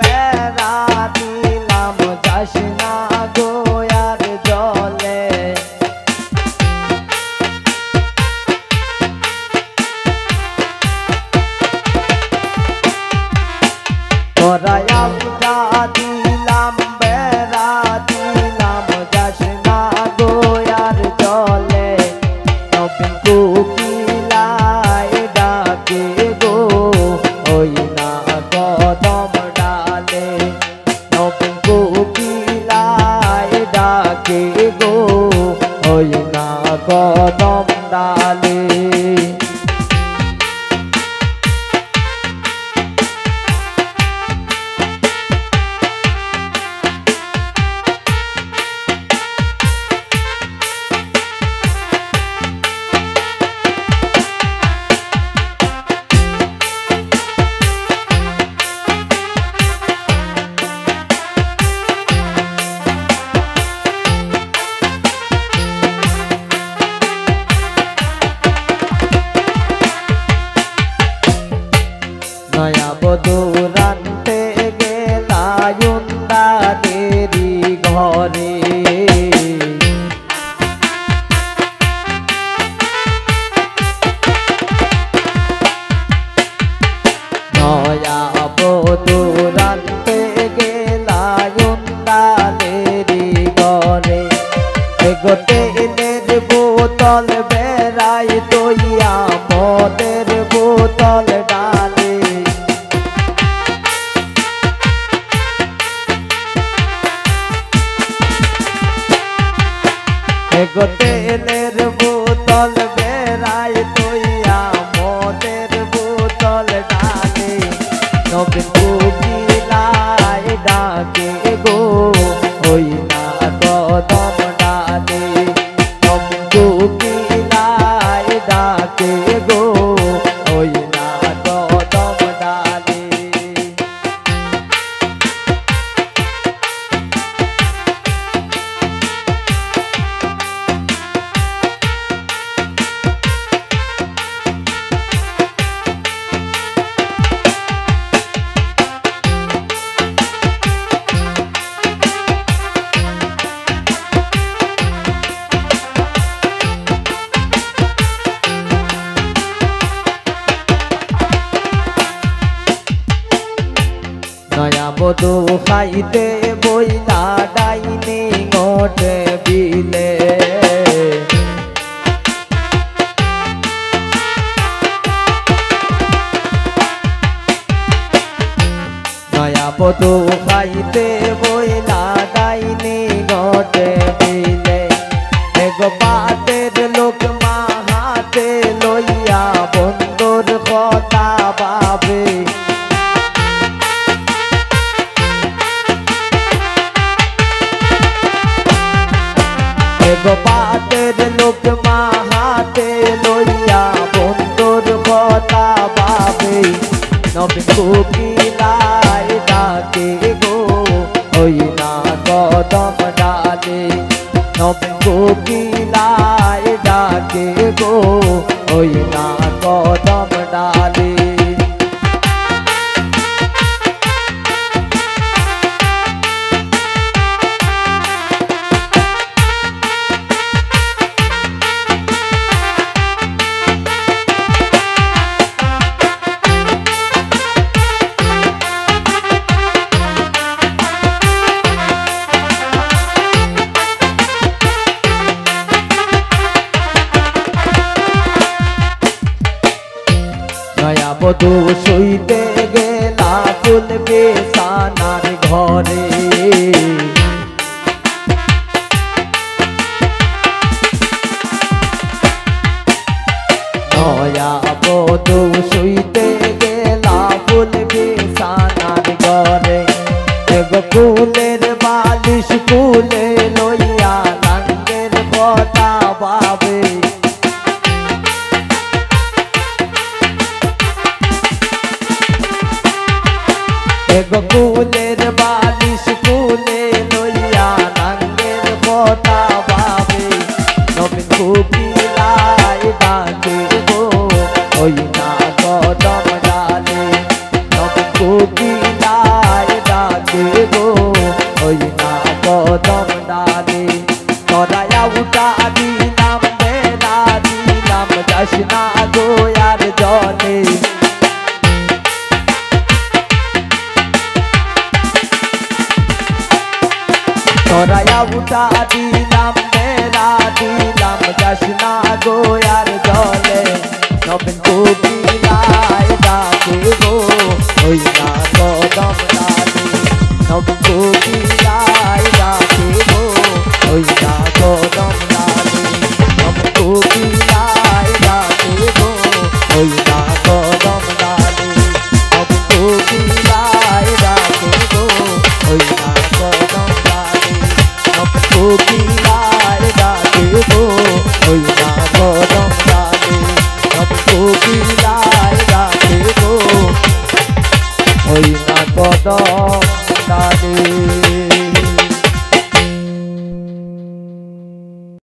বেড়া দিলাম যাস না গোয়ার জলে তোরায়া দিলাম বেড়া দিলাম যাস না গোয়ার জলে নবীন কোকিলায় ডাকে গো ওই না কদম ডালে নবীন কোকিলায় ডাকে গো ওই না কদম ডালে নয়া বধূর আনতে গেলায়ুন্দা দেরি ঘরে নয়া বধূর আনতে গেলায়ুন্দা দেরি ঘরে তেলের বোতল বেড়াই দইয়া মদের বোতল ডালে তেলের বোতল বেড়াই দইয়া মদের বোতল ডালে নবীন কোকিলায় ডাকে গো ওই না কদম ডালে নবীন কোকিলায় ডাকে গো ওই না কদম ডালে নয়া বধূ খাইতে বইলা ডাইনি ওঠে বিলে নয়া বধূ খাইতে বইলা ডাইনি ওঠে বিলে এগো পাতের লোক মা হাতে লইয়া বন্ধুর কথা ভাবে পাতের লোক মা হাতে লইয়া বন্ধুর কথা ভাবে নবীন কোকিলায় ডাকে গো ওই না কদম ডালে নবীন কোকিলায় ডাকে গো ওই না কদম ডালে নয়া বধূ শুইতে গেলা ফুল বেসানার ঘরে নয়া বধূ শুইতে গেলা ফুল বেসানার ঘরে এগো ফুলের বালিশ ফুলে লইয়া লাঙ্গের কথা ভাবে এগো ফুলের বালিশ ফুলে লইয়া লাঙ্গের কথা ভাবে নবীন কোকিলায় ডাকে গো ওই না কদম ডালে নবীন কোকিলায় চড়াইয়া উঠা দিলাম মেরা দিলাম যাস না গোয়ার জলে নবীন কোকিলায় ডাকে গো ওই না কদম ডালে নবীন